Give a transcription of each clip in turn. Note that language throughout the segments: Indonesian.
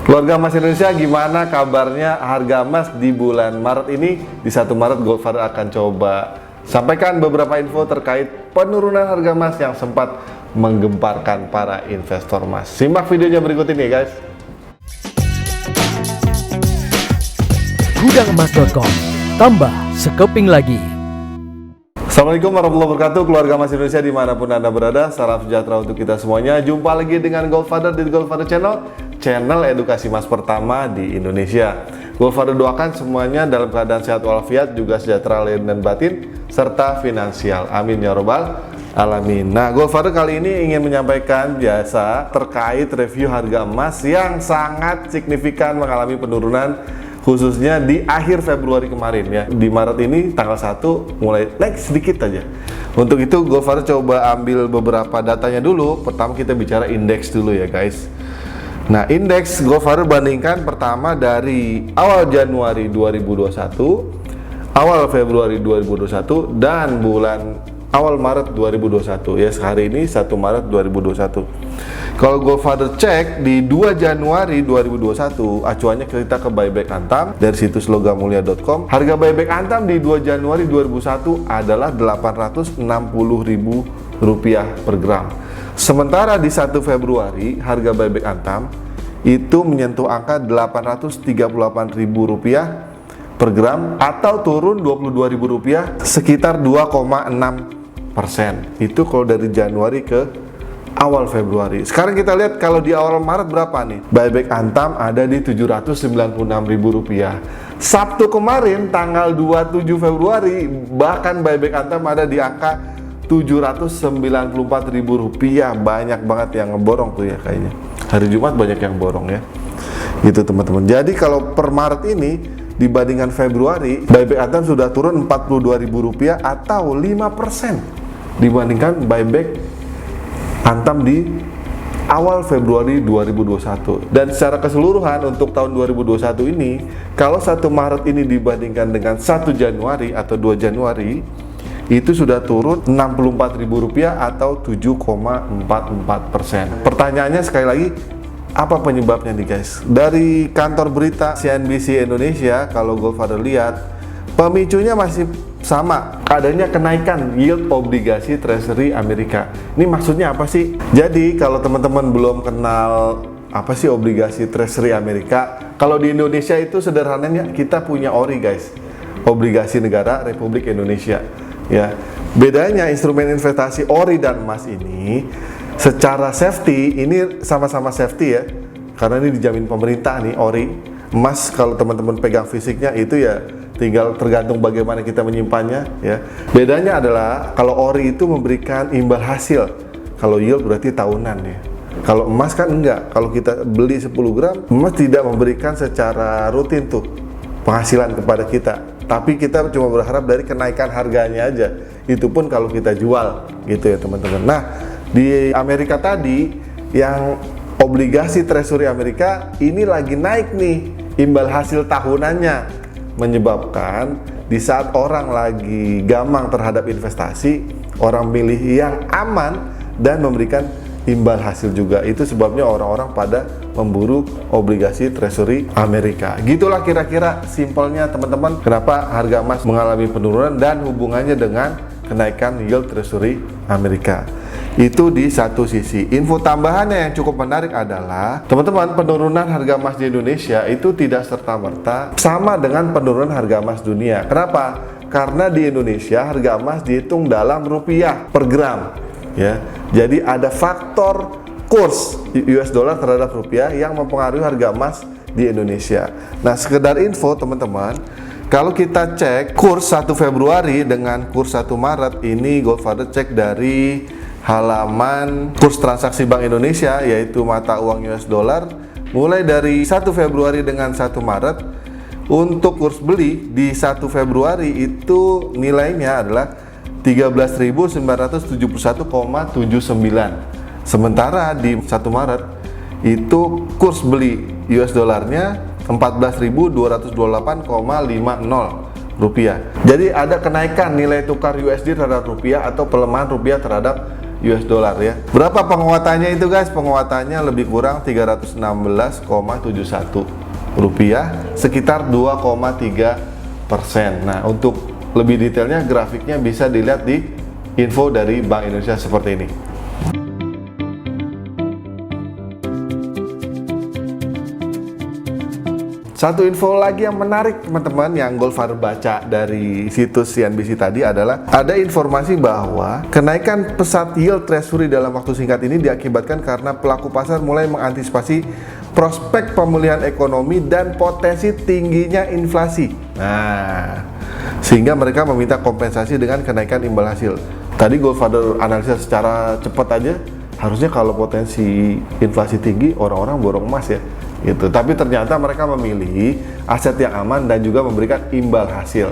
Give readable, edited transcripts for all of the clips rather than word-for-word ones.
Keluarga emas Indonesia, gimana kabarnya harga emas di bulan Maret ini? Di 1 Maret Goldfather akan coba sampaikan beberapa info terkait penurunan harga emas yang sempat menggemparkan para investor emas. Simak videonya berikut ini guys. Gudangemas.com, tambah sekeping lagi. Assalamualaikum warahmatullahi wabarakatuh, keluarga emas Indonesia dimanapun Anda berada. Salam sejahtera untuk kita semuanya. Jumpa lagi dengan Goldfather di Goldfather Channel edukasi emas pertama di Indonesia. Goldfather doakan semuanya dalam keadaan sehat walafiat, juga sejahtera lahir dan batin, serta finansial. Amin ya robbal alamin. Nah, Goldfather kali ini ingin menyampaikan biasa terkait review harga emas yang sangat signifikan mengalami penurunan, khususnya di akhir Februari kemarin ya. Di Maret ini tanggal 1 mulai naik sedikit aja. Untuk itu Goldfather coba ambil beberapa datanya dulu. Pertama kita bicara indeks dulu ya guys. Nah, indeks Goldfather bandingkan pertama dari awal Januari 2021, awal Februari 2021, dan bulan awal Maret 2021 ya, hari ini 1 Maret 2021. Kalau Goldfather cek di 2 Januari 2021, acuannya kita ke buyback Antam dari situs logamulia.com. Harga buyback Antam di 2 Januari 2001 adalah Rp860.000 per gram. Sementara di 1 Februari harga buyback Antam itu menyentuh angka Rp838.000 per gram atau turun Rp22.000 sekitar 2,6%. Itu kalau dari Januari ke awal Februari. Sekarang kita lihat kalau di awal Maret berapa nih? Buyback Antam ada di Rp796.000. Sabtu kemarin tanggal 27 Februari bahkan buyback Antam ada di angka Rp794.000. Banyak banget yang ngeborong tuh ya kayaknya. Hari Jumat banyak yang borong ya. Gitu teman-teman. Jadi kalau per Maret ini dibandingkan Februari, buyback Antam sudah turun Rp42.000 atau 5% dibandingkan buyback Antam di awal Februari 2021. Dan secara keseluruhan untuk tahun 2021 ini, kalau 1 Maret ini dibandingkan dengan 1 Januari atau 2 Januari, itu sudah turun Rp64.000 atau 7,44%. Pertanyaannya sekali lagi, apa penyebabnya nih guys? Dari kantor berita CNBC Indonesia, kalau Goldfather lihat, pemicunya masih sama, adanya kenaikan yield obligasi Treasury Amerika. Ini maksudnya apa sih? Jadi kalau teman-teman belum kenal apa sih obligasi Treasury Amerika, kalau di Indonesia itu sederhananya kita punya ORI guys, obligasi negara Republik Indonesia ya. Bedanya instrumen investasi ORI dan emas ini secara safety ini sama-sama safety ya, karena ini dijamin pemerintah nih ORI. Emas kalau teman-teman pegang fisiknya itu ya tinggal tergantung bagaimana kita menyimpannya ya. Bedanya adalah kalau ORI itu memberikan imbal hasil, kalau yield berarti tahunan ya. Kalau emas kan enggak, kalau kita beli 10 gram emas tidak memberikan secara rutin tuh penghasilan kepada kita, tapi kita cuma berharap dari kenaikan harganya aja, itu pun kalau kita jual gitu ya teman-teman. Nah, di Amerika tadi yang obligasi Treasury Amerika ini lagi naik nih imbal hasil tahunannya, menyebabkan di saat orang lagi gamang terhadap investasi, orang milih yang aman dan memberikan imbal hasil juga. Itu sebabnya orang-orang pada memburu obligasi Treasury Amerika. Gitulah kira-kira simpelnya teman-teman, kenapa harga emas mengalami penurunan dan hubungannya dengan kenaikan yield Treasury Amerika. Itu di satu sisi. Info tambahannya yang cukup menarik adalah teman-teman, penurunan harga emas di Indonesia itu tidak serta-merta sama dengan penurunan harga emas dunia. Kenapa? Karena di Indonesia harga emas dihitung dalam rupiah per gram ya. Jadi ada faktor kurs US dollar terhadap rupiah yang mempengaruhi harga emas di Indonesia. Nah, sekedar info teman-teman, kalau kita cek kurs 1 Februari dengan kurs 1 Maret ini, Goldfather cek dari halaman kurs transaksi Bank Indonesia, yaitu mata uang US dollar, mulai dari 1 Februari dengan 1 Maret. Untuk kurs beli di 1 Februari itu nilainya adalah 13.971,79. Sementara di 1 Maret itu kurs beli US dollarnya 14.228,50 rupiah. Jadi ada kenaikan nilai tukar USD terhadap rupiah atau pelemahan rupiah terhadap US dollar ya. Berapa penguatannya itu guys? Penguatannya lebih kurang 316,71 rupiah, sekitar 2,3%. Nah, untuk lebih detailnya grafiknya bisa dilihat di info dari Bank Indonesia seperti ini. Satu info lagi yang menarik teman-teman yang Goldfather baca dari situs CNBC tadi adalah ada informasi bahwa kenaikan pesat yield treasury dalam waktu singkat ini diakibatkan karena pelaku pasar mulai mengantisipasi prospek pemulihan ekonomi dan potensi tingginya inflasi. Nah, sehingga mereka meminta kompensasi dengan kenaikan imbal hasil. Tadi Goldfather analisa secara cepat aja, harusnya kalau potensi inflasi tinggi orang-orang borong emas ya. Gitu. Tapi ternyata mereka memilih aset yang aman dan juga memberikan imbal hasil.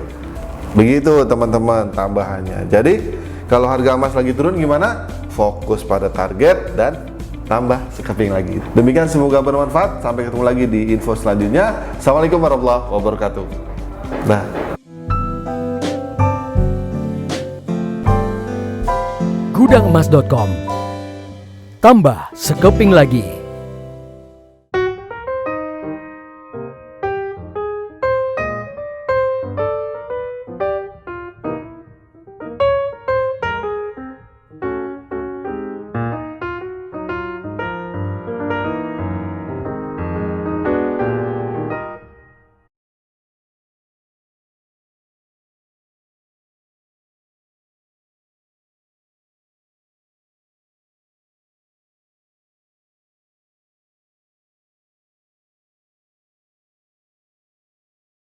Begitu teman-teman tambahannya. Jadi kalau harga emas lagi turun gimana? Fokus pada target dan tambah sekeping lagi. Demikian, semoga bermanfaat. Sampai ketemu lagi di info selanjutnya. Assalamualaikum warahmatullahi wabarakatuh. Nah. Gudangemas.com. Tambah sekeping lagi.